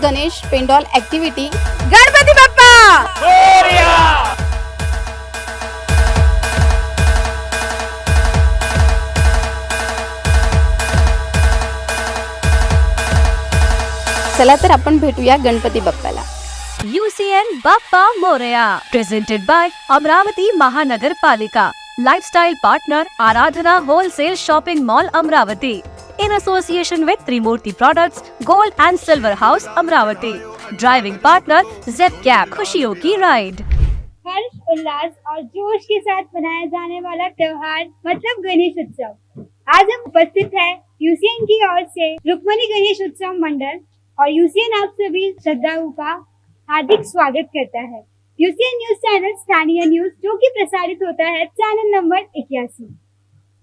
Ganesh pandal activity Ganpati Bappa Morya! चला तर आपण भेटूया गणपती बाप्पाला. UCN Bappa Morya presented by Amravati महानगरपालिका. Lifestyle partner Aradhana wholesale shopping mall Amravati. In association with Trimurti products, gold and silver house Amravati. Driving partner Jep cab. खुशियों की राइड. हर्ष उल्लास और जोश के साथ मनाया जाने वाला त्योहार मतलब गणेश उत्सव. आज हम उपस्थित हैं यूसीएन की ओर से रुक्मणी गणेश उत्सव मंडल और यूसीएन आप सभी श्रद्धालुओं का हार्दिक स्वागत करता है. यूसीएन न्यूज चैनल स्थानीय न्यूज जो कि प्रसारित होता है channel number 81.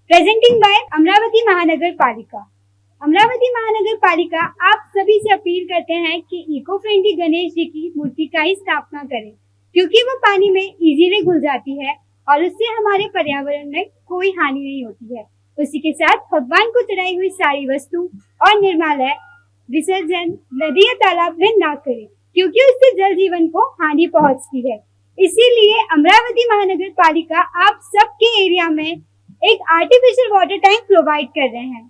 Presenting by Amravati महानगर पालिका. अमरावती महानगर पालिका आप सभी से अपील करते हैं कि इको फ्रेंडली गणेश जी की मूर्ति का ही स्थापना करें, क्योंकि वो पानी में इजीली घुल जाती है और उससे हमारे पर्यावरण में कोई हानि नहीं होती है. उसी के साथ भगवान को चढ़ाई हुई सारी वस्तु और निर्माल्य विसर्जन नदी या तालाब में ना करें, क्योंकि उससे जल जीवन को हानि पहुंचती है. इसीलिए अमरावती महानगर पालिका आप सबके एरिया में एक आर्टिफिशियल वाटर टैंक प्रोवाइड कर रहे हैं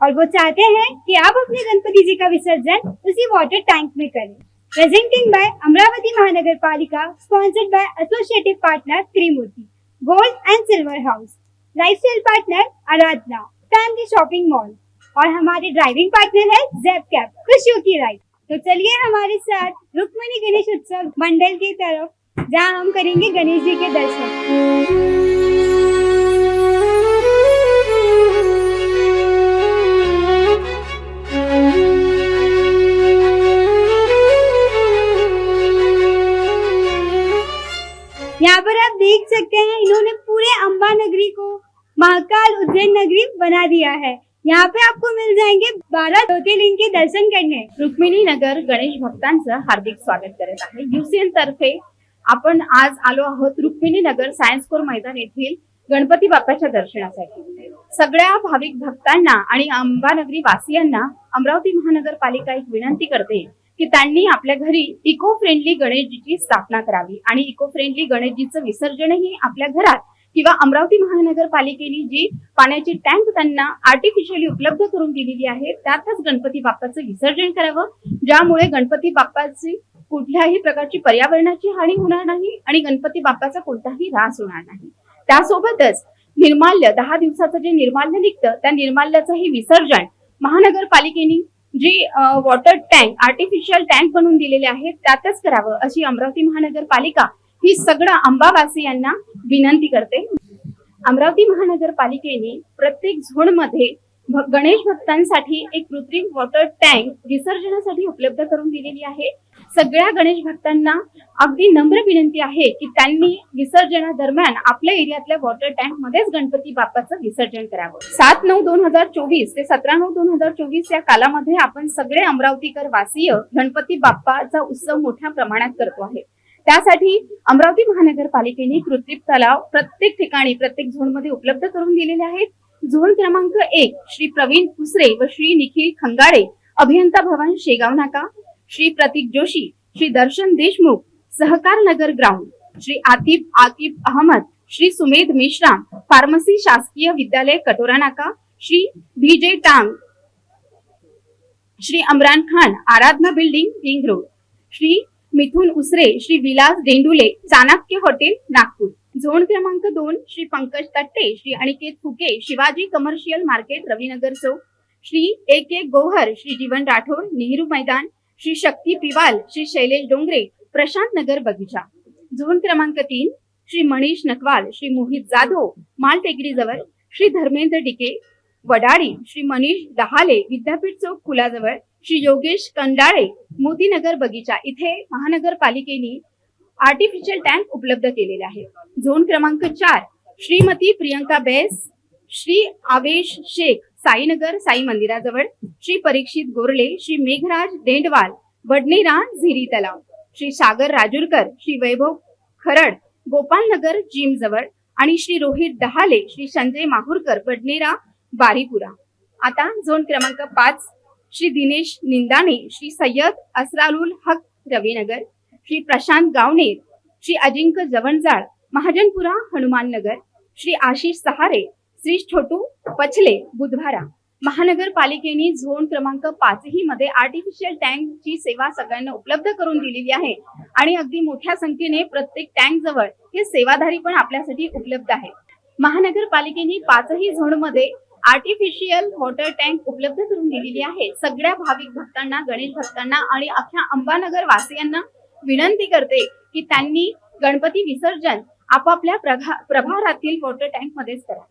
और वो चाहते हैं कि आप अपने गणपति जी का विसर्जन उसी वाटर टैंक में करें. प्रेजेंटिंग बाय अमरावती महानगर पालिका, sponsored by associative partner Trimurti, gold and silver house, lifestyle partner Aradhana, family shopping mall और हमारे ड्राइविंग पार्टनर है जेप कैब. खुशियों की राइड. तो चलिए हमारे साथ रुक्मणी गणेश उत्सव मंडल की तरफ, जहां हम करेंगे गणेश जी के दर्शन. यहाँ पर आप देख सकते हैं इन्होंने पूरे अंबा नगरी को महाकाल उज्जैन नगरी बना दिया है. यहाँ पे आपको मिल जाएंगे 12 ज्योतिर्लिंग के दर्शन करने. रुक्मिणी नगर गणेश भक्तांचं हार्दिक स्वागत करत आहे. यूसीएन तर्फे आपण आज आलो आहोत रुक्मिणी नगर सायन्स कोर मैदान येथील गणपती बाप्पाच्या दर्शनासाठी. सगळ्या भाविक भक्तांना आणि अंबानगरी वासियांना अमरावती महानगरपालिका एक विनंती करते की त्यांनी आपल्या घरी इको फ्रेंडली गणेशजीची स्थापना करावी आणि इको फ्रेंडली गणेशजीचं विसर्जनही आपल्या घरात किंवा अमरावती महानगरपालिकेने जी पाण्याची टँक त्यांना आर्टिफिशियली उपलब्ध करून दिलेली आहे त्यातच गणपती बाप्पाचं विसर्जन करावं, ज्यामुळे गणपती बाप्पाची कुठल्याही प्रकारची पर्यावरणाची हानी होणार नाही आणि गणपती बाप्पाचा कोणताही ऱ्हास होणार नाही. त्यासोबतच निर्माल्य 10 दिवसाचं जे निर्माल्य निघतं त्या निर्माल्याचंही विसर्जन महानगरपालिकेने जी वॉटर टँक आर्टिफिशियल टँक बनवून दिलेले आहेत त्यातच करावं अशी अमरावती महानगरपालिका ही सगळ्या अंबावासियांना विनंती करते. अमरावती महानगरपालिकेने प्रत्येक झोनमध्ये गणेश भक्तांसाठी एक कृत्रिम वॉटर टँक विसर्जनासाठी उपलब्ध करून दिलेली आहे. सगळ्या गणेश भक्तांना अगदी नम्र विनंती आहे की त्यांनी विसर्जनादरम्यान आपल्या एरियातल्या वॉटर टँक मध्येच गणपती बाप्पाचं विसर्जन करावं. 7/9/2024 ते 17/9/2024 या कालामध्ये आपण सगळे अमरावतीकर वासीय गणपती बाप्पाचा उत्सव मोठ्या प्रमाणात करतो आहे. त्यासाठी अमरावती महानगरपालिकेने कृत्रिम तलाव प्रत्येक ठिकाणी प्रत्येक झोनमध्ये उपलब्ध करून दिलेले आहेत. झोन क्रमांक 1 श्री प्रवीण कुसरे व श्री निखिल खंगाळे अभियंता भवन शेगाव नाका, श्री प्रतीक जोशी, श्री दर्शन देशमुख सहकार नगर ग्राउंड, श्री आतिफ अहमद, श्री सुमेध मेश्राम फार्मसी शासकीय विद्यालय कटोरा नाका, श्री VJ टांग, श्री अमरान खान आराधना बिल्डिंग रिंग रोड, श्री मिथुन उसरे, श्री विलास डेंडुले चाणक्य हॉटेल नागपूर. झोन क्रमांक 2 श्री पंकज तट्टे, श्री अनिकेत फुके शिवाजी कमर्शियल मार्केट रविनगर चौक, श्री AK गोहर, श्री जीवन राठोड नेहरू मैदान, श्री शक्ती पिवाल, श्री शैलेश डोंगरे प्रशांत नगर बगीचा. झोन क्रमांक 3 श्री मनीष नकवाल, श्री मोहित जाधव माल टेकडी जवळ, श्री धर्मेंद्र डिके वडाळी, श्री मनीष दहाले विद्यापीठ चौक पुलाजवळ, श्री योगेश कंडाळे मोतीनगर बगीचा इथे महानगरपालिकेने आर्टिफिशियल टँक उपलब्ध केलेले आहे. झोन क्रमांक 4 श्रीमती प्रियंका बेस, श्री आवेश शेख साईनगर साई मंदिराजवळ, श्री परीक्षित गोरले, श्री मेघराज डेंडवाल वडनेरा झिरी तलाव, श्री सागर राजूरकर, श्री वैभव खरड गोपालनगर जिम जवळ आणि श्री रोहित दहाले, श्री संजय माहुरकर वडनेरा बारीपुरा. आता झोन क्रमांक 5 श्री दिनेश निंदाणे, श्री सय्यद असरारुल हक रविनगर, श्री प्रशांत गावनेर, श्री अजिंक्य जवणजाळ महाजनपुरा हनुमाननगर, श्री आशिष सहारे, श्री छोटू पछले बुधवारा. महानगरपालिकेने झोन क्रमांक 5 मध्ये आर्टिफिशियल टँकची सेवा सगळ्यांना उपलब्ध करून दिलेली आहे आणि अगदी मोठ्या संख्येने प्रत्येक टँक जवळ हे सेवाधारी पण आपल्यासाठी उपलब्ध आहे. महानगरपालिकेने 5 झोनमध्ये आर्टिफिशियल वॉटर टँक उपलब्ध करून दिलेली आहे. सगळ्या भाविक भक्तांना, गणेश भक्तांना आणि अख्ख्या अंबानगर वासियांना विनंती करते की त्यांनी गणपती विसर्जन आपापल्या प्रभारातील वॉटर टँक मध्येच करा.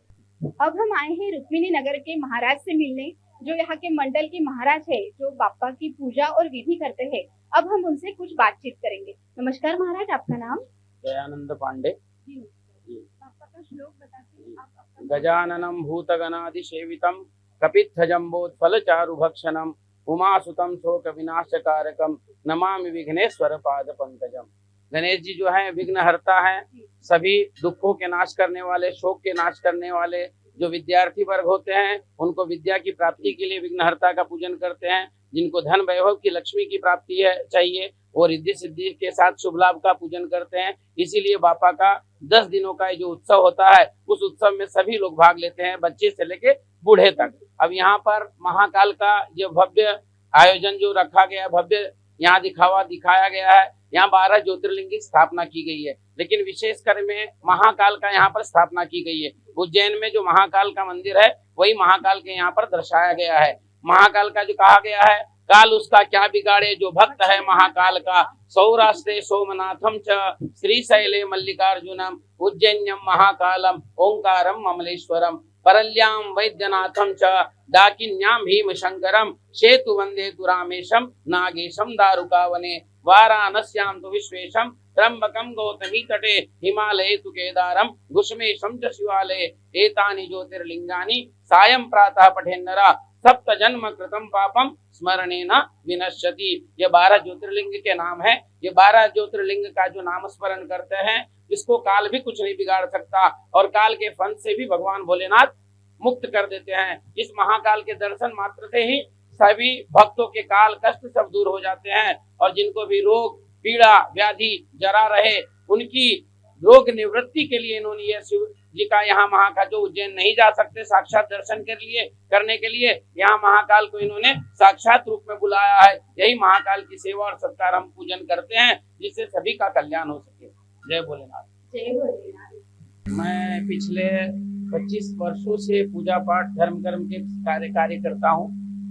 अब हम आए हैं रुक्मिणी नगर के महाराज से मिलने, जो यहाँ के मंडल के महाराज है, जो बाप्पा की पूजा और विधि करते हैं. अब हम उनसे कुछ बातचीत करेंगे. नमस्कार महाराज, आपका नाम? दयानंद पांडे. बाप्पा का श्लोक बताते हैं आप अपना. गजाननं भूतगणादिसेवितं कपित्थजम्बोत्फलचारुभक्षणं उमासुतं शोकविनाशकारकं नमामि विघ्नेश्वर पादपंकजम. गणेश जी जो है विघ्नहर्ता है, सभी दुखों के नाश करने वाले, शोक के नाश करने वाले. जो विद्यार्थी वर्ग होते हैं उनको विद्या की प्राप्ति के लिए विघ्नहर्ता का पूजन करते हैं. जिनको धन वैभव की, लक्ष्मी की प्राप्ति है चाहिए, और रिद्धि सिद्धि के साथ शुभ लाभ का पूजन करते हैं. इसीलिए बापा का 10 दिनों का जो उत्सव होता है, उस उत्सव में सभी लोग भाग लेते हैं, बच्चे से लेके बूढ़े तक. अब यहाँ पर महाकाल का जो भव्य आयोजन जो रखा गया है, भव्य यहाँ दिखाया गया है. यहाँ 12 ज्योतिर्लिंग की स्थापना की गई है, लेकिन विशेषकर में महाकाल का यहाँ पर स्थापना की गई है. उज्जैन में जो महाकाल का मंदिर है, वही महाकाल के यहाँ पर दर्शाया गया है. महाकाल का जो कहा गया है, काल उसका क्या बिगाड़े जो भक्त है महाकाल का, सौराष्ट्रे सोमनाथम च श्रीशैले मल्लिकार्जुनम उज्जैन्यम महाकालम ओंकारम ममलेश्वरम परल्याम वैद्यनाथम च डाकिन्याम भीम शंकरम सेतु वंदे तु रामेशम नागेशम दारुकावने वाराणस्यां तु विश्वेशम त्र्यंबकम गौतमी तटे हिमालये तु केदारम घुष्मेशम च शिवालये एतानि ज्योतिर्लिंगानि सायं प्रातः पठेन्नरा सप्त जन्म कृतम पापम स्मरणेन विनश्यति. ये 12 ज्योतिर्लिंग के नाम है. ये 12 ज्योतिर्लिंग का जो नाम स्मरण करते हैं, इसको काल भी कुछ नहीं बिगाड़ सकता, और काल के फन से भी भगवान भोलेनाथ मुक्त कर देते हैं. इस महाकाल के दर्शन मात्र से ही सभी भक्तों के काल कष्ट सब दूर हो जाते हैं, और जिनको भी रोग पीड़ा व्याधि जरा रहे, उनकी रोग निवृत्ति के लिए इन्होंने ये शिव जी का यहाँ महाकाल, जो उज्जैन नहीं जा सकते साक्षात दर्शन करने के लिए, यहाँ महाकाल को इन्होंने साक्षात रूप में बुलाया है. यही महाकाल की सेवा और सत्कार हम पूजन करते हैं, जिससे सभी का कल्याण हो सके. जय भोलेनाथ. जय भोलेनाथ. मैं पिछले 25 वर्षों से पूजा पाठ धर्म कर्म के कार्य करता हूँ,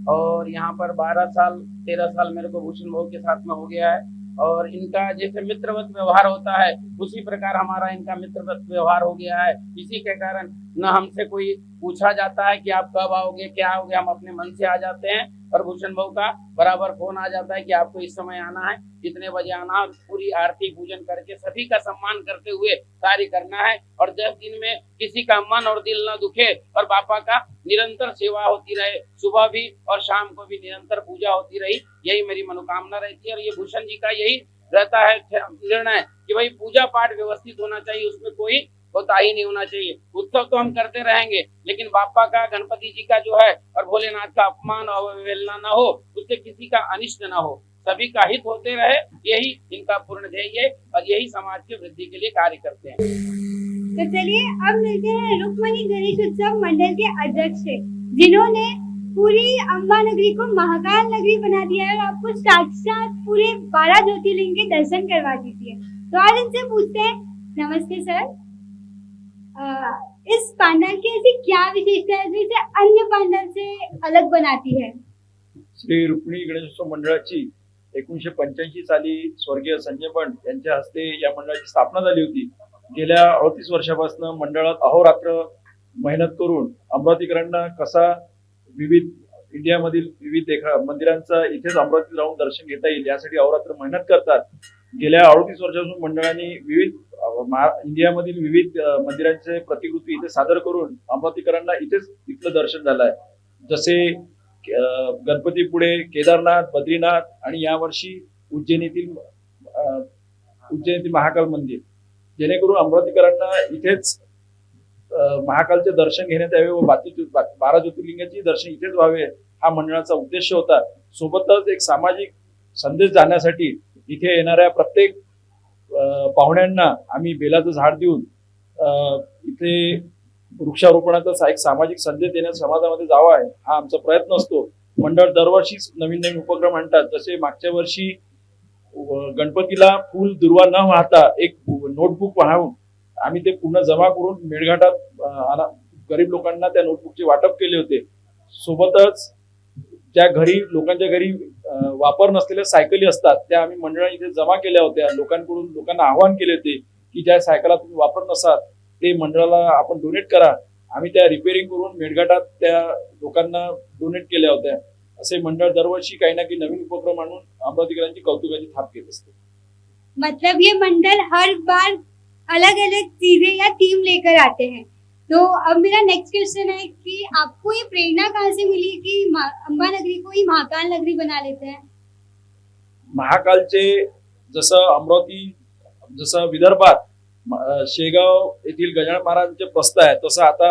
और यहाँ पर 13 साल मेरे को भूषण भाव के साथ में हो गया है. और इनका जैसे मित्रवत व्यवहार होता है, उसी प्रकार हमारा इनका मित्रवत व्यवहार हो गया है. इसी के कारण न हमसे कोई पूछा जाता है कि आप कब आओगे, क्या आओगे, हम अपने मन से आ जाते हैं. और भूषण भाव का बराबर फोन आ जाता है कि आपको इस समय आना है, इतने बजे आना है. पूरी आरती पूजन करके सभी का सम्मान करते हुए कार्य करना है, और 10 दिन में किसी का मन और दिल न दुखे, और बापा का निरंतर सेवा होती रहे. सुबह भी और शाम को भी निरंतर पूजा होती रही, यही मेरी मनोकामना रहती है. और ये भूषण जी का यही रहता है निर्णय कि भाई पूजा पाठ व्यवस्थित होना चाहिए, उसमें कोई कोताही नहीं होना चाहिए. उत्सव तो हम करते रहेंगे, लेकिन बापा का, गणपति जी का जो है और भोलेनाथ का अपमान और अवहेलना न हो, उससे किसी का अनिष्ट न हो, सभी का हित होते रहे, यही इनका पूर्ण ध्येय है, और यही समाज की वृद्धि के लिए कार्य करते हैं. तो चलिए अब मिलते हैं रुक्मिणी गणेश उत्सव मंडल के अध्यक्ष से, जिन्होंने पूरी अंबा नगरी को महाकाल नगरी बना दिया है और आपको साक्षात पूरे 12 ज्योतिर्लिंग के दर्शन करवा दीजिए. तो आज इनसे पूछते हैं. नमस्ते सर, इस पांडाल की ऐसी क्या विशेषता है जो इसे अन्य पांडाल से अलग बनाती है? श्री रुक्मिणी गणेशोत्सव मंडळाची 1985 साली स्वर्गीय संजय बंड यांच्या हस्ते या मंडळाची स्थापना झाली होती. गेल्या 38 वर्षापासून मंडळात अहोरात्र मेहनत करून अमरावतीकरांना कसा विविध इंडियामधील विविध मंदिरांचा इथेच अमरावतीत राहून दर्शन घेता येईल यासाठी अहोरात्र मेहनत करतात. गेल्या 38 वर्षापासून मंडळाने विविध इंडियामधील विविध मंदिरांचे प्रतिकृती इथे सादर करून अमरावतीकरांना इथलं दर्शन झालं आहे. जसे गणपती पुढे केदारनाथ, बद्रीनाथ आणि यावर्षी उज्जैनीतील महाकाल मंदिर, जेणेकरून अमरावतीकरांना इथेच महाकालचे दर्शन घेण्यात यावे व 12 ज्योतिर्लिंगाचे दर्शन इथेच व्हावे हा मंडळाचा उद्देश होता. सोबतच एक सामाजिक संदेश जाण्यासाठी इथे येणाऱ्या प्रत्येक पाहुण्यांना आम्ही बेलाचं झाड देऊन इथे वृक्षारोपणाचा एक सामाजिक संदेश देण्यास समाजामध्ये जावा आहे हा आमचा प्रयत्न असतो. मंडळ दरवर्षीच नवीन नवीन उपक्रम आणतात. जसे मागच्या वर्षी गणपतीला फुल दुर्वा न वाहता एक नोटबुक वाहून आम्ही ते पूर्ण जमा करून मेळघाटात गरीब लोकांना त्या नोटबुकचे वाटप केले होते. सोबतच ज्या घरी लोकांच्या घरी वापर नसलेल्या सायकली असतात त्या आम्ही मंडळाने इथे जमा केल्या होत्या. लोकांना आवाहन केले होते की ज्या सायकला तुम्ही वापर नसाल ते मंडळाला आपण डोनेट करा. आम्ही त्या रिपेअरिंग करून मेळघाटात त्या लोकांना डोनेट केल्या होत्या. असे मंडळ दरवर्षी काही ना काही नवीन उपक्रम आणून अमरावतीकरांची कौतुकाची थाप घेत असते. मतलब ये मंडल हर बार अलग अलग चीजें या थीम लेकर आते हैं. तो अब मेरा नेक्स्ट क्वेश्चन है कि आपको ये प्रेरणा कहाँ से मिली कि अंबा नगरी को ही महाकाल नगरी बना लेते हैं? महाकालचे जसं विदर्भात शेगाव येथील गजानन महाराजांचे प्रस्थ आहे तसं आता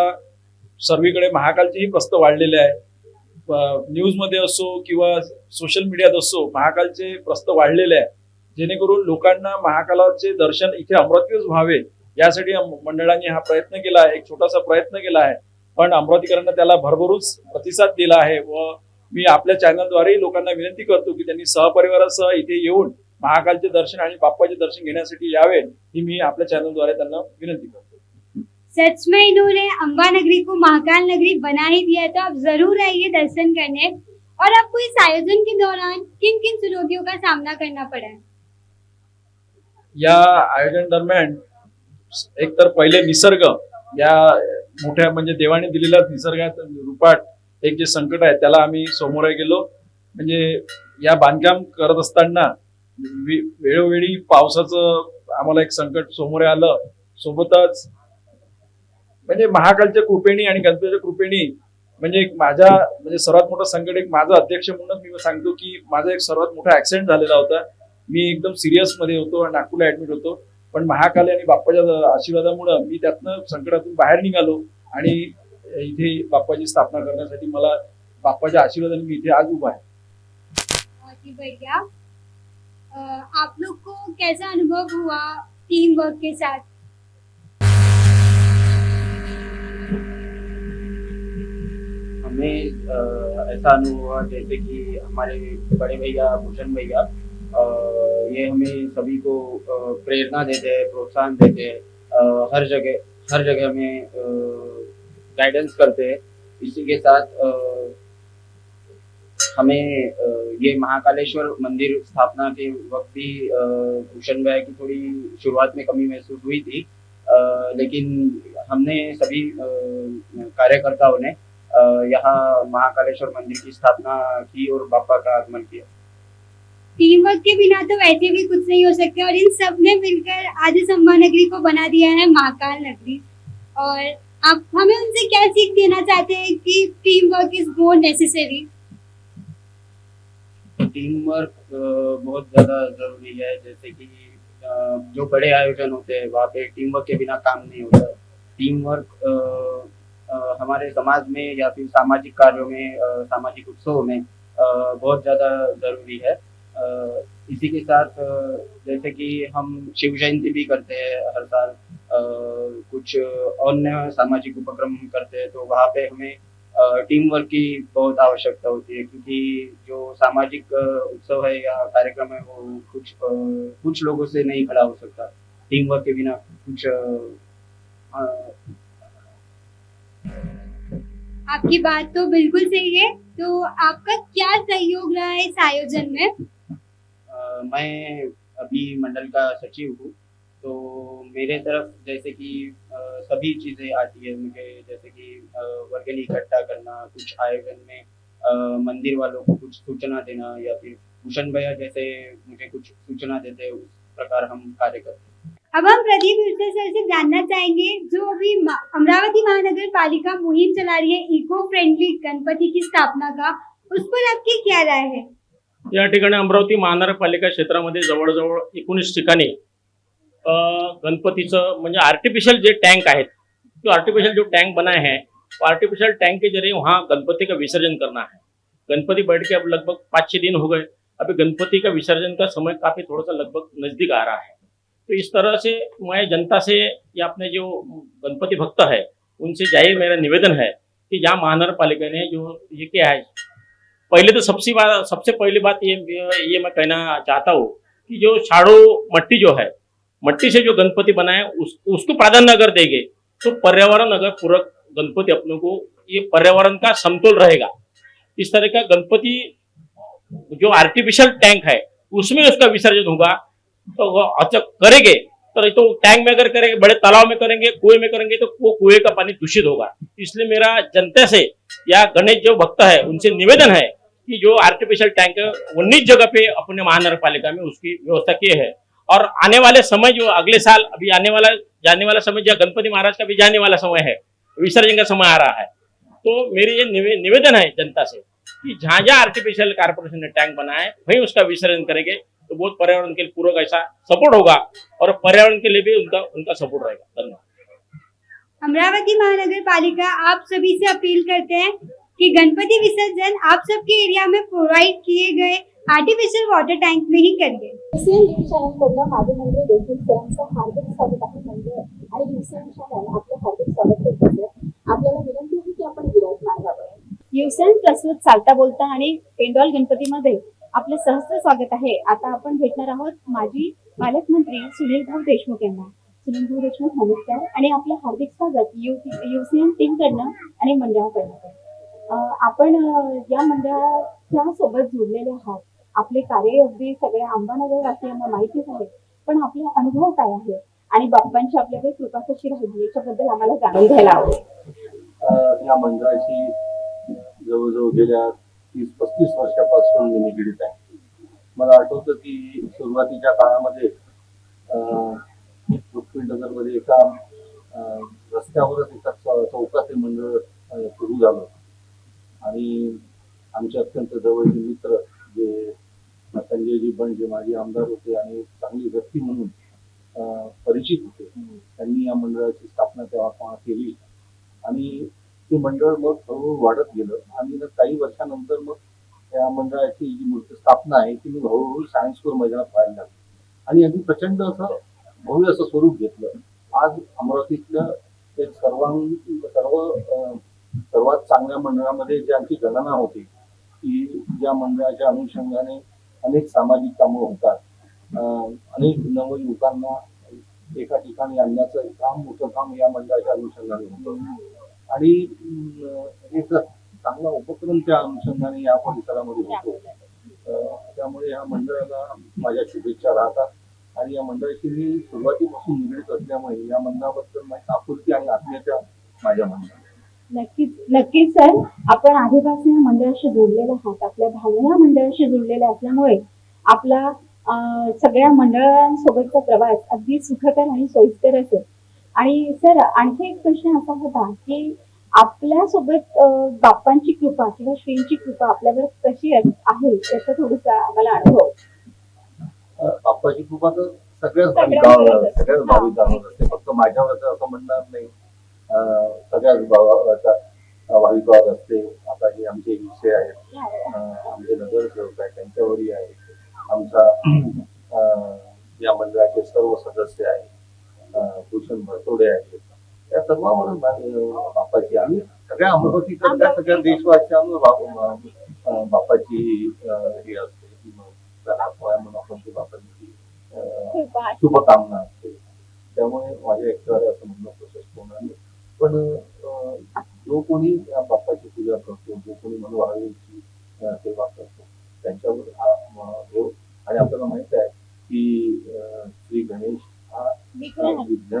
सर्वीकडे महाकालचेही प्रस्थ वाढलेले आहे. न्यूज मध्ये असो किंवा सोशल मीडियात असो महाकालचे प्रस्थ वाढलेले आहे. जेणेकरून लोकांना महाकालाचे दर्शन इथे अमरावतीतच व्हावे यासाठी मंडळाने हा प्रयत्न केला आहे. एक छोटासा प्रयत्न केला आहे पण अमरावतीकरांना त्याला भरभरूच प्रतिसाद दिला आहे व मी आपल्या चॅनलद्वारे लोकांना विनंती करतो की त्यांनी सहपरिवारासह इथे येऊन महाकालचे दर्शन आणि बाप्पाचे दर्शन घेण्यासाठी यावे ही मी आपल्या चॅनलद्वारे त्यांना विनंती करतो. सच में इन्होंने अंबा नगरी को महाकाल नगरी बना ही दिया, तो आप जरूर आइए दर्शन करने. और आपको इस आयोजन के दौरान किन किन चुनौतियों का सामना करना पड़ा है? या आयोजन दरम्यान एक तर पहिले निसर्ग या मोठ्या म्हणजे देवाने दिलेल्या निसर्गात रूपात एक जे संकट आहे त्याला आम्ही सामोरे गेलो. म्हणजे या बांधकाम करत असताना वेळोवेळी पावसाचं आम्हाला एक संकट समोर आलं. सोबतच म्हणजे महाकालच्या कृपेनी आणि गणपतीच्या कृपेनी म्हणजे माझ्या सर्वात मोठं संकट एक माझा अध्यक्ष म्हणून मी सांगतो की माझा एक सर्वात मोठा ऍक्सिडेंट झालेला होता. मी एकदम सिरियस मध्ये होतो आणि नागपूरला ऍडमिट होतो. पण महाकाल आणि बाप्पाच्या आशीर्वादामुळे मी त्यातनं संकटातून बाहेर निघालो आणि इथे बाप्पाची स्थापना करण्यासाठी मला बाप्पाच्या आशीर्वादाने मी इथे आज उभा आहे. बहुत ही बढ़िया. आप लोग को कैसा अनुभव हुआ टीम वर्क के साथ? हमें ऐसा अनुभव हुआ जैसे कि हमारे बड़े भैया भूषण भैया ये हमें सभी को प्रेरणा देते हैं, प्रोत्साहन देते हैं, हर जगह हमें गाइडेंस करते हैं. इसी के साथ हमें ये महाकालेश्वर मंदिर स्थापना के वक्त भी भूषण भाई की थोड़ी शुरुआत में कमी महसूस हुई थी, लेकिन हमने सभी कार्यकर्ताओं ने यहाँ महाकालेश्वर मंदिर की स्थापना की और बापा का आगमन किया. टीम वर्क के बिना तो वैसे भी कुछ नहीं हो सकते और इन सब ने मिलकर आज इस अंबा नगरी को बना दिया है महाकाल नगरी. और आप हमें उनसे क्या सीख देना चाहते हैं कि team work is more necessary? Team work बहुत ज़्यादा ज़रूरी है. जैसे कि जो बड़े आयोजन होते हैं वहाँ पे टीम वर्क के बिना काम नहीं होता. टीम वर्क हमारे समाज में या फिर सामाजिक कार्यों में, सामाजिक उत्सवों में बहुत ज़्यादा ज़रूरी है. इसी के साथ जैसे कि हम शिव जयंती भी करते हैं हर साल, कुछ अन्य सामाजिक उपक्रम करते हैं तो वहाँ पे हमें टीम वर्क की बहुत आवश्यकता होती है, क्योंकि जो सामाजिक उत्सव है या कार्यक्रम है वो कुछ लोगों से नहीं खड़ा हो सकता. टीम वर्क के बिना कुछ आपकी बात तो बिल्कुल सही है. तो आपका क्या सहयोग रहा है इस आयोजन में? मैं अभी मंडल का सचिव हूँ, तो मेरे तरफ जैसे कि सभी चीज़ें आती है मुझे, जैसे कि वर्गनी इकट्ठा करना, कुछ आयोजन में मंदिर वालों को कुछ सूचना देना, या फिर भूषण भैया जैसे मुझे कुछ सूचना देते हैं, उस प्रकार हम कार्य करते हैं. अब हम प्रदीप विरसे सर से जानना चाहेंगे जो अभी अमरावती महानगर पालिका मुहिम चला रही है इको फ्रेंडली गणपति की स्थापना का, उस पर आपकी क्या राय है? या ठिकाणी अमरावती महानगरपालिका क्षेत्रामध्ये जवळजवळ 19 ठिकाणी गणपतीचं म्हणजे आर्टिफिशियल जे टँक आहेत जो आर्टिफिशियल जो टैंक बनाए हैं वो आर्टिफिशियल टैंक के जरिए वहाँ गणपति का विसर्जन करना है। गणपति बैठ के अब लगभग 5-6 दिन हो गए, अभी गणपति का विसर्जन का समय काफी थोड़ा सा लगभग नजदीक आ रहा है। तो इस तरह से मैं जनता से या अपने जो गणपति भक्त है उनसे जाहिर मेरा निवेदन है कि जहाँ महानगर पालिका ने जो ये किया है, पहले तो सबसे पहली बात ये मैं कहना चाहता हूँ कि जो झाड़ू मट्टी जो है, मट्टी से जो गणपति बनाए उसको प्राधान्य अगर देंगे तो पर्यावरण अगर पूरक गणपति अपने को ये पर्यावरण का समतोल रहेगा। इस तरह का गणपति जो आर्टिफिशियल टैंक है उसमें उसका विसर्जन होगा तो वो अच्छा करेंगे तो टैंक में अगर करेंगे, बड़े तालाब में करेंगे, कुएं में करेंगे तो वो कुएं का पानी दूषित होगा। इसलिए मेरा जनता से या गणेश जो भक्त है उनसे निवेदन है कि जो आर्टिफिशियल टैंक है वो निज जगह पे अपने महानगर पालिका में उसकी व्यवस्था की है। और आने वाले समय जो अगले साल अभी जाने वाला समय जो गणपति महाराज का भी जाने वाला समय है, विसर्जन का समय आ रहा है, तो मेरी ये निवेदन है जनता से कि जहाँ जहाँ आर्टिफिशियल कारपोरेशन ने टैंक बनाए वहीं उसका विसर्जन करेंगे तो बहुत पर्यावरण के लिए पूरक ऐसा सपोर्ट होगा और पर्यावरण के लिए भी उनका सपोर्ट रहेगा। धन्यवाद। अमरावती महानगर पालिका आप सभी से अपील करते हैं कि गणपति विसर्जन आप सबके एरिया में प्रोवाइड किए गए आर्टिफिशियल वॉटर टँक में ही करिए। चॅनलकडनं माझे मंडळी देखील सरांचं हार्दिक स्वागत आहे मंडळ आणि युसेन चॅनल आपलं हार्दिक स्वागत करते। आपल्याला विनंती आहे की आपण विराजमान व्हावं। युसेन प्रस्तुत चालता बोलता आणि पेंडॉल गणपतीमध्ये आपले सहस्त्र स्वागत आहे। आता आपण भेटणार आहोत माजी पालकमंत्री सुनील भाऊ देशमुख यांना। सुनील भाऊ देशमुख नमस्कार आणि आपलं हार्दिक स्वागत युसीएन टीम कडनं आणि मंडळाकडनं। आपण या मंडळाच्या सोबत जोडलेले आहात, आपले कार्य अगदी सगळ्या अंबानगर वासियांना माहितीच आहे, पण आपले अनुभव काय आहे आणि बाप्पांची आपल्याकडे कृपा कशी राहिली याच्याबद्दल आम्हाला जाणून घ्यायला आवडेल। या मंडळाची जवळजवळ गेल्या 30-35 वर्षापासून मी निगडीत आहे। मला आठवतं की सुरुवातीच्या काळामध्ये रुक्मिणीनगरमध्ये एका रस्त्यावरच एका चौकाचे मंडळ सुरू झालं आणि आमचे अत्यंत जवळचे मित्र जे संजयजी बंड जे माजी आमदार होते आणि चांगली व्यक्ती म्हणून परिचित होते, त्यांनी या मंडळाची स्थापना तेव्हा केली आणि ते मंडळ मग हळूहळू वाढत गेलं आणि काही वर्षानंतर मग या मंडळाची जी मूर्ती स्थापना आहे ती मग हळूहळू सायन्स कोर मैदानात व्हायला लागली आणि अगदी प्रचंड असं भव्य असं स्वरूप घेतलं। आज अमरावतीतल्या एक सर्वात चांगल्या मंडळामध्ये जी आमची गणना होती की या मंडळाच्या अनुषंगाने अनेक सामाजिक कामं होतात, अनेक नवयुवकांना एका ठिकाणी आणण्याचं काम मोठं काम या मंडळाच्या अनुषंगाने होतं आणि एक चांगला उपक्रम त्या अनुषंगाने या परिसरामध्ये होतो। त्यामुळे या मंडळाला माझ्या शुभेच्छा राहतात आणि या मंडळाशी मी सुरुवातीपासून निगडीत असल्यामुळे या मंडळाबद्दल माझी आपुलकी आणि आत्मीयता माझ्या मनात। नक्कीच सर, आपण आधीपासून या मंडळाशी जोडलेले आहात, आपल्या भावना मंडळाशी जोडलेल्या असल्यामुळे आपला सगळ्या मंडळांसोबतचा प्रवास अगदी सुखकर आणि सोयीस्कर असेल। आणि सर आणखी एक प्रश्न असा होता की आपल्या सोबत बाप्पांची कृपा किंवा श्रींची कृपा आपल्यावर कशी आहे याचा थोडासा आम्हाला अनुभव। बाप्पाची कृपा तर सगळ्याच भाविकांवर असते, फक्त माझ्यावर असं म्हणणार नाही, सगळ्याच भाविकावर असते। आता हे आमचे विषय आहेत, आमचे नगरसेवक आहेत त्यांच्यावरही आहे, आमचा या मंडळाचे सर्व सदस्य आहेत, भूषण भरतोडे आहेत, त्या सर्वांवर बाप्पाची आम्ही सगळ्या अमरावतीच्या सगळ्या देशवासियांवर बाप्पाची ही असते म्हणून आपण ती बाप्पाची शुभकामना असते। त्यामुळे माझ्या एकट्यावर असं म्हणणं प्रशस्त होणार नाही, पण जो कोणी बाप्पाची पूजा करतो, जो कोणी मनोभावेची सेवा करतो त्यांच्यावर हा देव आणि आपल्याला माहित आहे की श्री गणेश हा विघ्न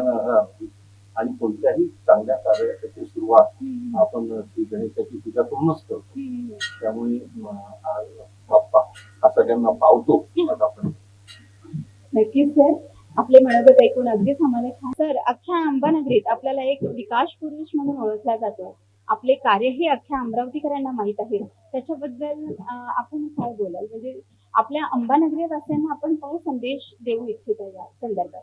आणि कोणत्याही चांगल्या कार्याची सुरुवात आपण श्री गणेशाची पूजा करूनच करतो। त्यामुळे बाप्पा हा सगळ्यांना पावतो असं आपण। नक्कीच सर, आपले मनोगत ऐकून अगदीच आम्हाला छान। सर, अख्ख्या अंबानगरीत आपल्याला एक विकास पुरुष म्हणून ओळखला जातो, आपले कार्य हे अख्ख्या अमरावतीकरांना माहित आहे, त्याच्याबद्दल आपण काय बोलाल? म्हणजे आपल्या अंबानगरी वासियांना आपण काय संदेश देऊ इच्छिता या संदर्भात?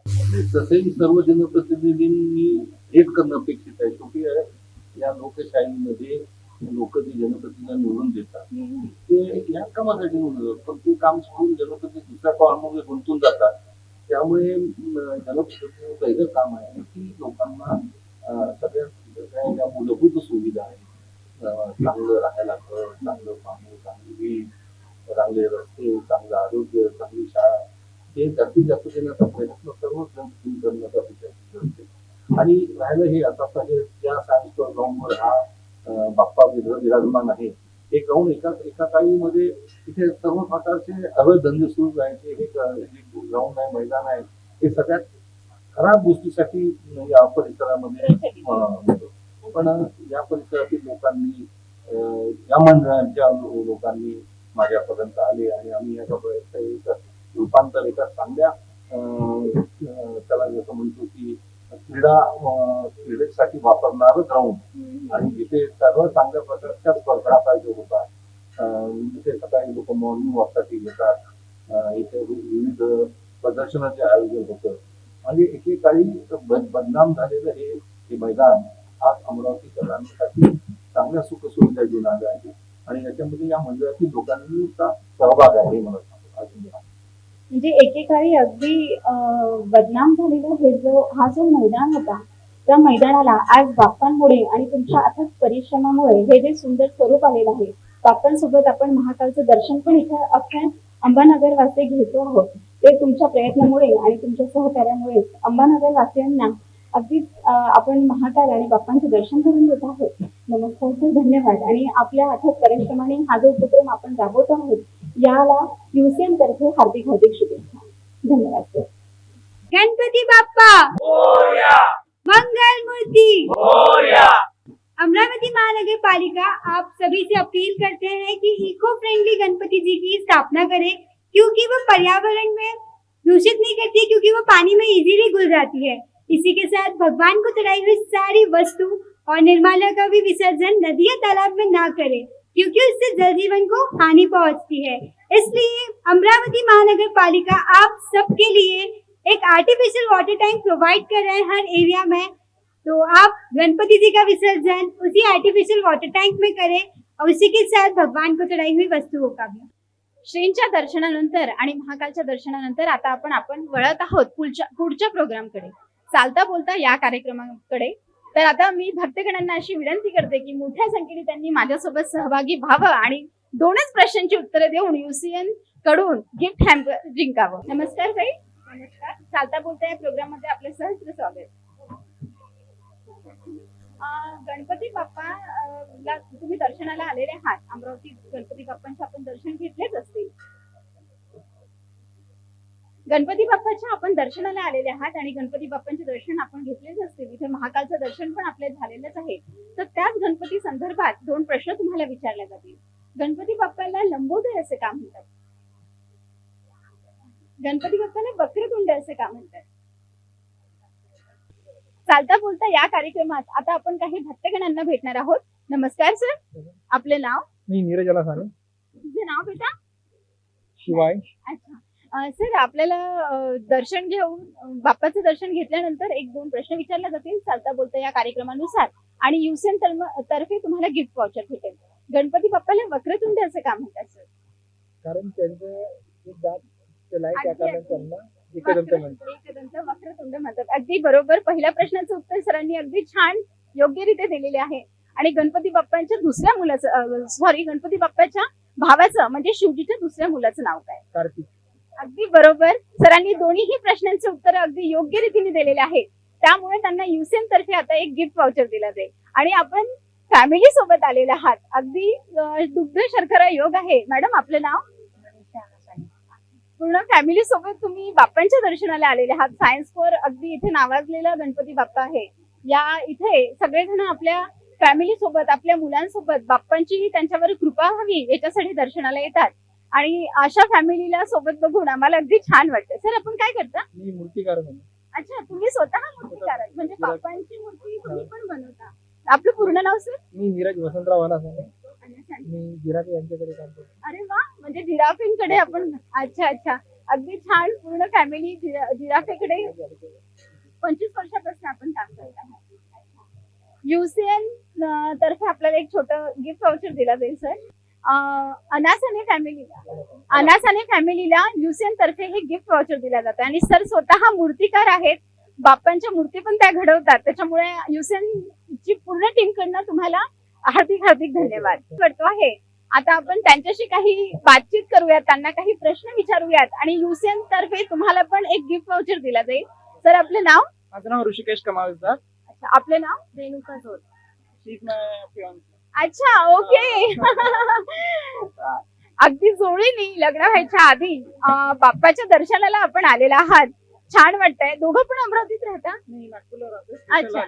तसेही सर्व जनप्रतिनिधींनी हेच करणं अपेक्षित आहे. शेवटी या लोकशाहीमध्ये लोक जे जनप्रतिनिधीला निवडून देतात ते या कामासाठी निवडून देतात, पण ते काम सोडून जनप्रतिनिधी दुसऱ्या कामामध्ये गुंतून जातात. त्यामुळे जनप्रतिनिधी पहिलं काम आहे की लोकांना सगळ्या ज्या मूलभूत सुविधा आहेत, चांगलं राहायला घर, चांगलं पाणी, चांगली वीज, चांगले रस्ते, चांगलं आरोग्य, चांगली शाळा, हे जास्तीत जास्त देण्याचा प्रयत्न सर्व जनप्रतिनिधी करण्याचा विचार करते. आणि राहिलं हे आता ज्या सायन्स ग्राउंडवर हा बाप्पा विराजमान आहे, हे ग्राउंड एका काळीमध्ये तिथे सर्व प्रकारचे अवैध धंदे सुरू करायचे. हे ग्राउंड आहे, मैदान आहे, हे सगळ्यात खराब गोष्टीसाठी या परिसरामध्ये होतं. पण या परिसरातील लोकांनी, या मंडळांच्या लोकांनी माझ्यापर्यंत आले आणि आम्ही याचा प्रयत्न एक रूपांतर एका चांगल्या त्याला जसं म्हणतो की क्रीडेसाठी वापरणारं ग्राउंड, आणि जिथे सर्व चांगल्या प्रकारच्या स्पर्धा पाहिजे होतात. इथे सकाळी लोक मॉर्निंग वॉकसाठी येतात. इथे विविध प्रदर्शनाचे आयोजन होतं. म्हणजे एकेकाळी बदनाम झालेलं हे मैदान आज अमरावतीकरांसाठी चांगल्या सुखसुविधा घेऊन आले आहे. आणि याच्यामध्ये या मंडळातील लोकांचा सहभाग आहे मला अजून. म्हणजे एकेकाळी अगदी बदनाम झालेला हा जो मैदान होता, त्या मैदानाला आज बाप्पांमुळे आणि तुमच्या अथक परिश्रमामुळे हे जे सुंदर स्वरूप आलेलं आहे. बाप्पांसोबत आपण महाकालचं दर्शन पण इथे अख्ख्या अंबानगर वासी घेतो आहोत. ते तुमच्या प्रयत्नामुळे आणि तुमच्या सहकार्यामुळे अंबानगर वासियांना अगदी आपण महाकाल आणि बाप्पांचे दर्शन करून देत आहोत. नमस्कार सर, धन्यवाद. आणि आपल्या अथक परिश्रमाने हा जो उपक्रम आपण राबवत आहोत, याला UCN तर्फे हार्दिक शुभेच्छा. धन्यवाद सर. गणपति बाप्पा मंगल मूर्ति। अमरावती महानगर पालिका आप सभी से अपील करते हैं कि इको फ्रेंडली गणपति जी की स्थापना करें, क्योंकि वो पर्यावरण में दूषित नहीं करती है, क्योंकि वो पानी में इजीली घुल जाती है। इसी के साथ भगवान को चढ़ाई हुई सारी वस्तु और निर्माल्य का भी विसर्जन नदी या तालाब में ना करें, क्योंकि इससे जल जीवन को हानि पहुंचती है। इसलिए अमरावती महानगर पालिका आप सबके लिए एक आर्टिफिशियल वाटर टैंक प्रोवाइड कर रहे हैं हर एरिया में। तो आप गणपति जी का विसर्जन उसी आर्टिफिशियल वाटर टैंक में करें और उसी के साथ भगवान को चढ़ाई हुई वस्तुओं का भी। श्रींच्या दर्शनानंतर आणि महाकालच्या दर्शनानंतर आता आपण वळत आहोत पुढच्या प्रोग्रामकडे, चालता बोलता या कार्यक्रमाकडे. तर आता मी भक्तगणांना अशी विनंती करते की मोठ्या संख्येने त्यांनी माझ्यासोबत सहभागी व्हावं आणि 2च प्रश्नांची उत्तरे देऊन UCN कडून गिफ्ट हॅम्पर जिंकावं. नमस्कार ताई. नमस्कार. चालता बोलता या प्रोग्राम मध्ये आपले सहस्त्र स्वागत. गणपती बाप्पा तुम्ही दर्शनाला आलेले आहात. अमरावती गणपती बाप्पांचं आपण दर्शन घेतलेच असतील. गणपती बाप्पाच्या आपण दर्शनाला आलेले आहात आणि गणपती बाप्पांचे दर्शन आपण घेतलेच असतील. इथे महाकालचं दर्शन पण आपले झालेलंच आहे. तर त्याच गणपती संदर्भात 2 प्रश्न तुम्हाला विचारले जातील. गणपती बाप्पाला लंबोदर असे का म्हणतात? गणपती बाप्पाला वक्रतुंड असे का म्हणतात? चालता बोलता या कार्यक्रमात आता आपण काही भक्तगणांना भेटणार आहोत. नमस्कार सर, आपले नाव? मी नीरज अलासाने. तुझे नाव बेटा? शिवाय. अच्छा सर, आपल्याला दर्शन घेऊन बाप्पाचं दर्शन घेतल्यानंतर 1-2 प्रश्न विचारले जातील चालता बोलता या कार्यक्रमानुसार आणि UCN तर्फे तुम्हाला गिफ्ट वाउचर भेटेल. गणपती बाप्पाला वक्रतुंड असे का म्हणतात सर? कारण त्यांचं दात त्या कारणाने त्यांना एकदंत म्हणतात. एकदंत वक्रतुंड म्हणतात. अगदी बरोबर. पहिल्या प्रश्नाचं उत्तर सरांनी अगदी छान योग्यरीत्या दिलेले आहे. आणि गणपती बाप्पांच्या गणपती बाप्पाच्या भावाचं म्हणजे शिवजीच्या दुसऱ्या मुलाचं नाव काय? कार्तिक. अगदी बरोबर. सरांनी दोन्ही प्रश्नांचे उत्तर अगदी योग्य रीतीने दिलेले आहे. त्यामुळे त्यांना UCN तर्फे आता एक गिफ्ट वाउचर दिला जाईल. आणि आपण फॅमिली सोबत आलेले आहात. अगदी दुग्ध शर्करा योग आहे. मॅडम, आपलं नाव? पूर्ण फॅमिली सोबत तुम्ही बाप्पांच्या दर्शनाला आलेले आहात. सायन्स कोर अगदी इथे नावाजलेला गणपती बाप्पा आहे. या इथे सगळेजण आपल्या फॅमिली सोबत, आपल्या मुलांसोबत बाप्पांची त्यांच्यावर कृपा व्हावी याच्यासाठी दर्शनाला येतात. आणि अशा फॅमिलीला सोबत बघून आम्हाला अगदी छान वाटतं. सर, आपण काय करता? मी मूर्तिकार म्हणून. अच्छा, तुम्ही स्वतः मूर्तिकार आहात, म्हणजे बाप्पांची मूर्ती तुम्ही पण बनवता. आपलं पूर्ण नाव सर? मी नीरज वसंतराव अलासाने. मी जिराफे यांच्याकडे काम करतो. अरे वा, म्हणजे जिराफेंकडे आपण. अच्छा, अगदी छान. पूर्ण फॅमिली जिराफेकडे 25 वर्षापासून आपण काम करत आहात. युसीएन तर्फे आपल्याला एक छोटं गिफ्ट वाउचर दिला जाईल सर. अनासाने फॅमिलीला युसीएन तर्फे हे गिफ्ट वाउचर दिला जातं आणि सर स्वतः मूर्तिकार आहेत. बाप्पांच्या मूर्ती पण त्या घडवतात. त्याच्यामुळे युसीएन ची पूर्ण टीम कडनं तुम्हाला हार्दिक हार्दिक धन्यवाद करतो आहे. आता आपण त्यांच्याशी काही बातचीत करूयात, त्यांना काही प्रश्न विचारूयात आणि युसीएन तर्फे तुम्हाला पण एक गिफ्ट वाउचर दिला जाईल. सर आपलं नाव? माझं नाव ऋषिकेश कमाविलदार. अच्छा, आपलं नाव? रेणुका जोत. अच्छा अच्छा, ओके. अगदी जोडीने लग्न व्हायच्या आधी बाप्पाच्या दर्शनाला आपण आलेला आहात. छान वाटतंय. दोघं पण अमरावतीत राहता? अच्छा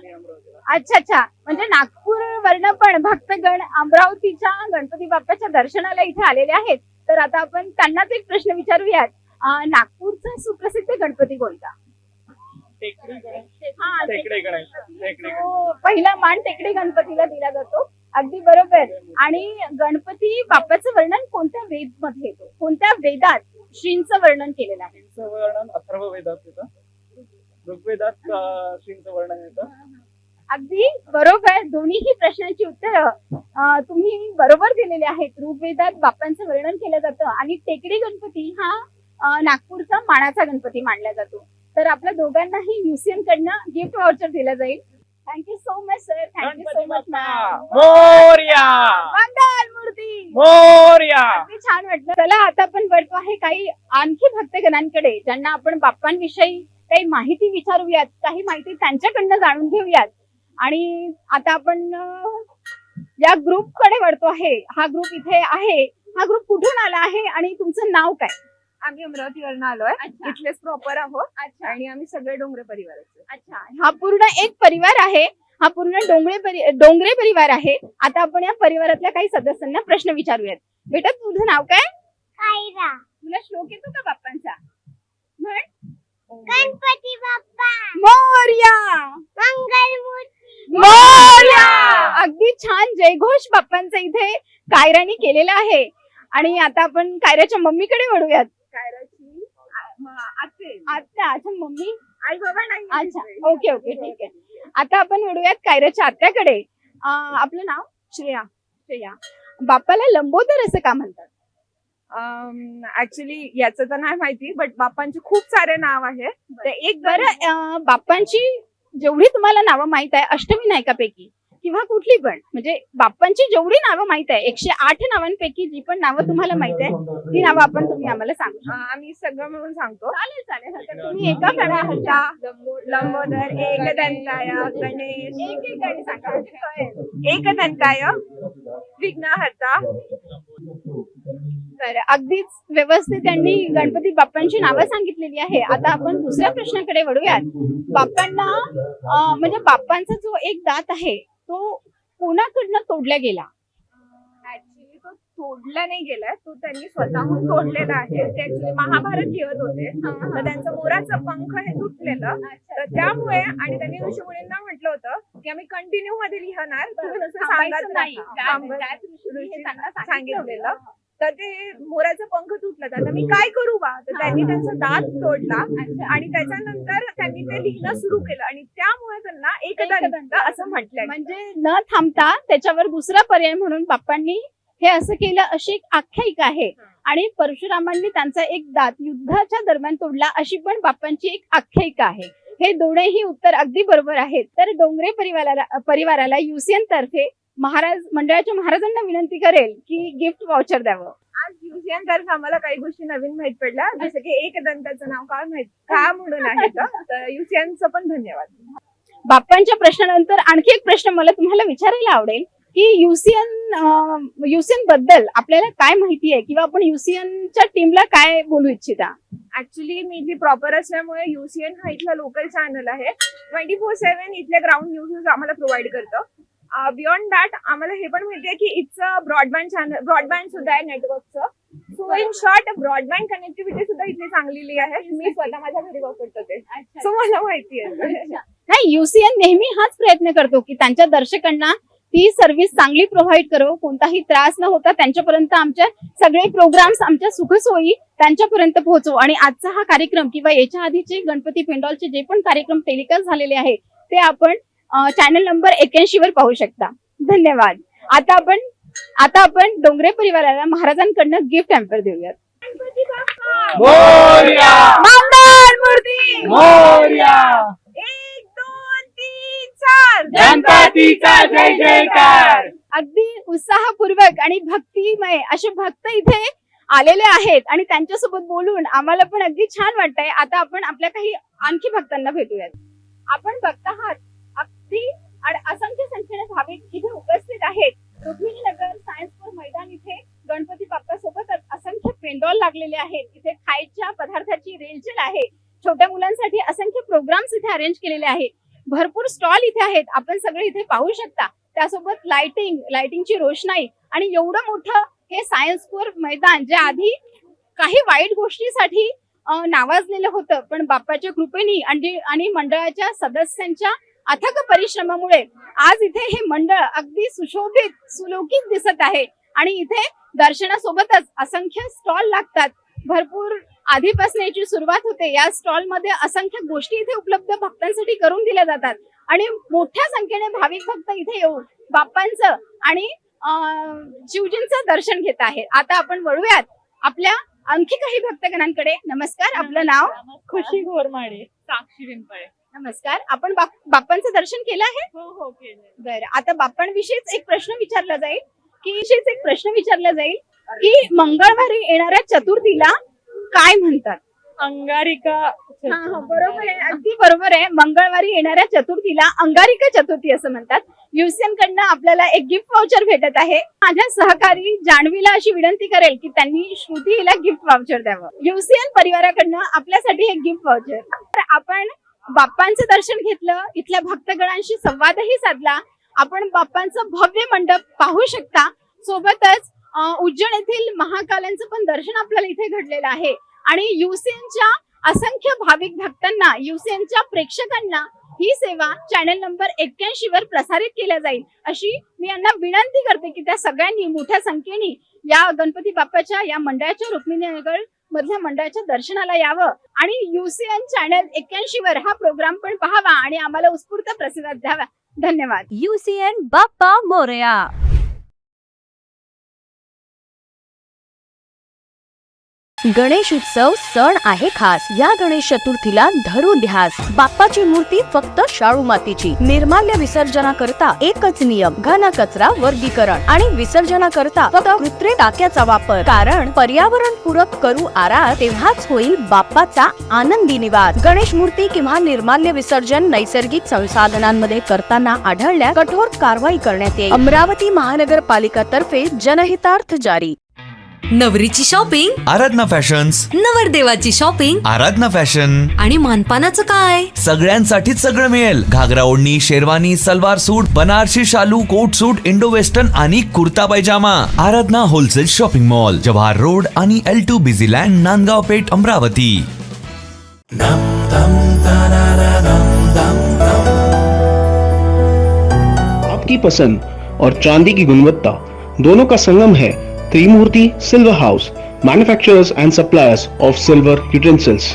अच्छा अच्छा. म्हणजे नागपूर वरनं पण भक्तगण अमरावतीच्या गणपती बाप्पाच्या दर्शनाला इथे आलेले आहेत. तर आता आपण त्यांनाच एक प्रश्न विचारूयात. नागपूरचा सुप्रसिद्ध गणपती कोणता? पहिला मान टेकडी गणपतीला दिला जातो. अगदी बरोबर. आणि गणपती बाप्पाचं वर्णन कोणत्या वेद मध्ये येतो? कोणत्या वेदात श्रींचं वर्णन केलेलं आहे? वर्णन अथर्व वेदात येतं, ऋग्वेदात श्रींचं वर्णन येतं. अगदी बरोबर. दोन्हीही प्रश्नांची उत्तरं तुम्ही बरोबर दिलेली आहेत. ऋग्वेदात बाप्पांचं वर्णन केलं जातं आणि टेकडी गणपती हा नागपूरचा मानाचा गणपती मानला जातो. तर आपल्या दोघांनाही युसीएन कडनं गिफ्ट वाउचर दिलं जाईल. Thank you so much sir. Thank you so much ma'am. Morya Mangal Murti. Morya. अगदी छान वाटलं. चला आता आपण वळतो आहे काही आणखी भक्तगणांकडे ज्यांना आपण बाप्पांविषयी काही माहिती विचारूयात, काही माहिती त्यांच्याकडनं जाणून घेऊयात. आणि आता आपण या ग्रुप कडे वळतो आहे. हा ग्रुप इथे आहे. हा ग्रुप कुठून आला आहे आणि तुमचं नाव काय? आम्ही अमरावतीवरून आलोय. इथलेच प्रॉपर आहोत. अच्छा. आणि आम्ही सगळे डोंगरे परिवाराचे. अच्छा, हा पूर्ण एक परिवार आहे. हा पूर्ण डोंगरे परिवार आहे. आता आपण या परिवारातल्या काही सदस्यांना प्रश्न विचारूयात. बेटा तुझं नाव काय? कायरा. तुला श्लोक येतो का बाप्पांचा? म्हण. गणपती बाप्पा मोरया. मंगलमूर्ती मोरया. अगदी छान जयघोष बाप्पांचा इथे कायराने केलेला आहे. आणि आता आपण कायराच्या मम्मीकडे वळूयात. कायराची अच्छा, मम्मी आई बाबा नाही. अच्छा, ओके ओके ठीक आहे. आता आपण वळूयात कायराच्या आत्याकडे. आपलं नाव? श्रेया. श्रेया. बाप्पाला लंबोदर असं का म्हणतात? ऍक्च्युली याचं तर नाही माहिती, बट बाप्पांचे खूप सारे नाव आहे. ते एक बरं, बाप्पांची जेवढी तुम्हाला नावं माहित आहे अष्टमी नायकापैकी किंवा कुठली पण, म्हणजे बाप्पांची जेवढी नावं माहित आहे 108 नावांपैकी जी पण नावं तुम्हाला माहित आहे ती नावं तुम्ही आम्हाला सांगू शकता. आम्ही सगळं मिळून सांगतो. चालेल चालेल. तुम्ही एका कडा लंबोदर, एकदंताय, गणेश, एक गाणी सांगा. एकदंताय, विघ्नहर्ता. तर अगदीच व्यवस्थित त्यांनी गणपती बाप्पांची नावं सांगितलेली आहे. आता आपण दुसऱ्या प्रश्नाकडे वळूयात. बाप्पांना म्हणजे बाप्पांचा जो एक दात आहे तो कोणाकडनं तोडला गेला? ऍक्च्युली तो तोडला नाही गेलाय, तो त्यांनी स्वतःहून तोडलेला आहे. ते ऍक्च्युली महाभारत लिहत होते, तर त्यांचं मोराचं पंख हे तुटलेलं. तर त्यामुळे आणि त्यांनी ऋषीमुनींना म्हटलं होतं की आम्ही कंटिन्यू मध्ये लिहिणार, तुम्ही नुसतं सांगत नाही. सांगितलेलं. तर ते मोराचं पंख तुटलं. तर मी काय करू बा? तर त्यांनी त्यांचा दात तोडला आणि त्याच्यानंतर त्यांनी ते लिहिणं सुरू केलं आणि त्यामुळे त्यांना एकदंत असं म्हटलंय. म्हणजे न थांबता त्याच्यावर दुसरा पर्याय म्हणून बाप्पांनी हे असं केलं अशी एक आख्यायिका आहे. आणि परशुरामांनी त्यांचा एक दात युद्धाच्या दरम्यान तोडला अशी पण बाप्पांची एक आख्यायिका आहे. हे दोन्ही उत्तर अगदी बरोबर आहेत. तर डोंगरे परिवाराला युसीएन तर्फे मंडळाच्या महाराजांना विनंती करेल की गिफ्ट वाउचर द्यावं. आज युसीएन तर्फे आम्हाला काही गोष्टी नवीन माहित पडल्या, जसं की एकदंताचं नाव का म्हणून आहे. तर युसीएनचं पण धन्यवाद. बाप्पांच्या प्रश्नानंतर आणखी एक प्रश्न मला तुम्हाला विचारायला आवडेल की युसीएन बद्दल आपल्याला काय माहिती आहे किंवा आपण युसीएनच्या टीमला काय बोलू इच्छिता? ऍक्च्युली मी इथली प्रॉपर असल्यामुळे युसीएन हा इथला लोकल चॅनल आहे. 24/7 इथले ग्राउंड न्यूज आम्हाला प्रोव्हाइड करतं. बियॉन्ड दॅट आम्हाला हे पण माहिती आहे की इथचं ब्रॉडबँड सुद्धा आहे नेटवर्कचं. So in short broadband connectivity सुद्धा इथली चांगली आहे. मी स्वतः माझ्या घरी वापरतो ते, सो मला माहिती आहे. नाही, युसीएन नेहमी हाच प्रयत्न करतो की त्यांच्या दर्शकांना ती सर्व्हिस चांगली प्रोव्हाइड करो, कोणताही त्रास न होता त्यांच्यापर्यंत आमच्या सगळे प्रोग्राम्स आमच्या सुखसोयी त्यांच्यापर्यंत पोहोचो. आणि आजचा हा कार्यक्रम किंवा याच्या आधीचे गणपती पेंडॉलचे जे पण कार्यक्रम टेलिकास्ट झालेले आहे ते आपण चॅनल नंबर 81 वर पाहू शकता. धन्यवाद. आता आपण डोंगरे परिवाराला महाराजांकडनं गिफ्ट हॅम्पर देऊयात. मोरया! मंगल मूर्ती मोरया! 1 2 3 4 गणपतीचा जय जयकार. अगदी उत्साहपूर्वक आणि भक्तिमय असे भक्त इथे आलेले आहेत आणि त्यांच्यासोबत बोलून आम्हाला पण अगदी छान वाटतंय. आता आपण आपल्या काही आणखी भक्तांना भेटूयात. आपण बघत आहात अगदी असंख्य संख्येने भाविक इथे उपस्थित आहेत. रुक्मिणी नगर सायन्स कोर मैदान इथे गणपती बाप्पा सोबतच असंख्य पेंडॉल लागलेले आहेत. इथे खायच्या पदार्थाची रेलचेल आहे. छोट्या मुलांसाठी असंख्य प्रोग्राम्स इथे अरेंज केलेले आहेत. भरपूर स्टॉल इथे आहेत. आपण सगळे इथे पाहू शकता. त्यासोबत लाइटिंगची रोषणाई आणि एवढं मोठं हे सायन्स कोर मैदान जे आधी काही वाईट गोष्टीसाठी नावाजलेलं होतं, पण बाप्पाच्या कृपेने आणि मंडळाच्या सदस्यांच्या अथक परिश्रमामुळे आज इथे हे मंडळ अगदी सुशोभित सुलौकिक दिसत आहे. आणि इथे दर्शनासोबतच असंख्य स्टॉल लागतात. भरपूर आधीपासून याची सुरुवात होते. या स्टॉल मध्ये असंख्य गोष्टी इथे उपलब्ध भक्तांसाठी करून दिल्या जातात आणि मोठ्या संख्येने भाविक भक्त इथे येऊन बाप्पांचं आणि शिवजींचं दर्शन घेत आहेत. आता आपण वळूयात आपल्या आणखी काही भक्तगणांकडे. नमस्कार, आपलं नाव? खुशी घोरमाडे. साक्षी पिंपळे. नमस्कार. आपण बाप्पांचं दर्शन केलं आहे? हो केलं. बरं, आता बाप्पांविषयीच एक प्रश्न विचारला जाईल की मंगळवारी येणाऱ्या चतुर्थीला काय म्हणतात? अंगारिका. बरोबर आहे, अगदी बरोबर आहे. मंगळवारी येणाऱ्या चतुर्थीला अंगारिका चतुर्थी असं म्हणतात. युसीएन कडनं आपल्याला एक गिफ्ट वाउचर भेटत आहे. माझ्या सहकारी जान्हवीला अशी विनंती करेल की त्यांनी श्रुती हिला गिफ्ट वाउचर द्यावं. युसीएन परिवाराकडनं आपल्यासाठी एक गिफ्ट वाउचर. तर आपण बाप्पांचं दर्शन घेतलं, इथल्या भक्तगणांशी संवादही साधला. आपण बाप्पांचं भव्य मंडप पाहू शकता. सोबतच उज्जैन येथील महाकालांचं पण दर्शन आपल्याला इथे घडलेलं आहे. आणि युसीएनच्या असंख्य भाविक भक्तांना, युसीएनच्या प्रेक्षकांना ही सेवा चॅनल नंबर 81 वर प्रसारित केल्या जाईल अशी मी यांना विनंती करते की त्या सगळ्यांनी मोठ्या संख्येने या गणपती बाप्पाच्या या मंडळाच्या रुक्मिणी नगर मधल्या मंडळाच्या दर्शनाला यावं आणि युसीएन चॅनल 81 वर हा प्रोग्राम पण पाहावा आणि आम्हाला उत्स्फूर्त प्रतिसाद द्यावा. धन्यवाद. युसीएन बाप्पा मोरया. गणेश उत्सव सण आहे खास. या गणेश चतुर्थीला धरून ध्यास. बाप्पाची मूर्ती फक्त शाळू मातीची. निर्माल्य विसर्जनाकरता एकच नियम, घन कचरा वर्गीकरण आणि विसर्जनाकरता फक्त कृत्रिम टाक्याचा वापर. कारण पर्यावरण पूरक करू आरास तेव्हाच होईल बाप्पाचा आनंदी निवास. गणेश मूर्ती किंवा निर्माल्य विसर्जन नैसर्गिक संसाधनांमध्ये करताना आढळल्यास कठोर कारवाई करण्यात येईल. अमरावती महानगरपालिकातर्फे जनहितार्थ जारी. नवरीची शॉपिंग आराधना फॅशन्स, नवरदेवाची शॉपिंग आराधना फॅशन आणि मानपानाचं काय? सगळ्यांसाठीच सगळं मिळेल. घागरा ओढणी, शेरवानी, सलवार सूट, बनारसी शालू, कोट सूट, इंडो वेस्टर्न आणि kurta pyjama. Aradhana wholesale shopping mall, Jawahar road आणि L2 busy land, Nandgaon Peth, Amravati. आपकी पसंद और चांदी की गुणवत्ता दोनों का संगम है Trimurti silver house, manufacturers and suppliers of silver utensils.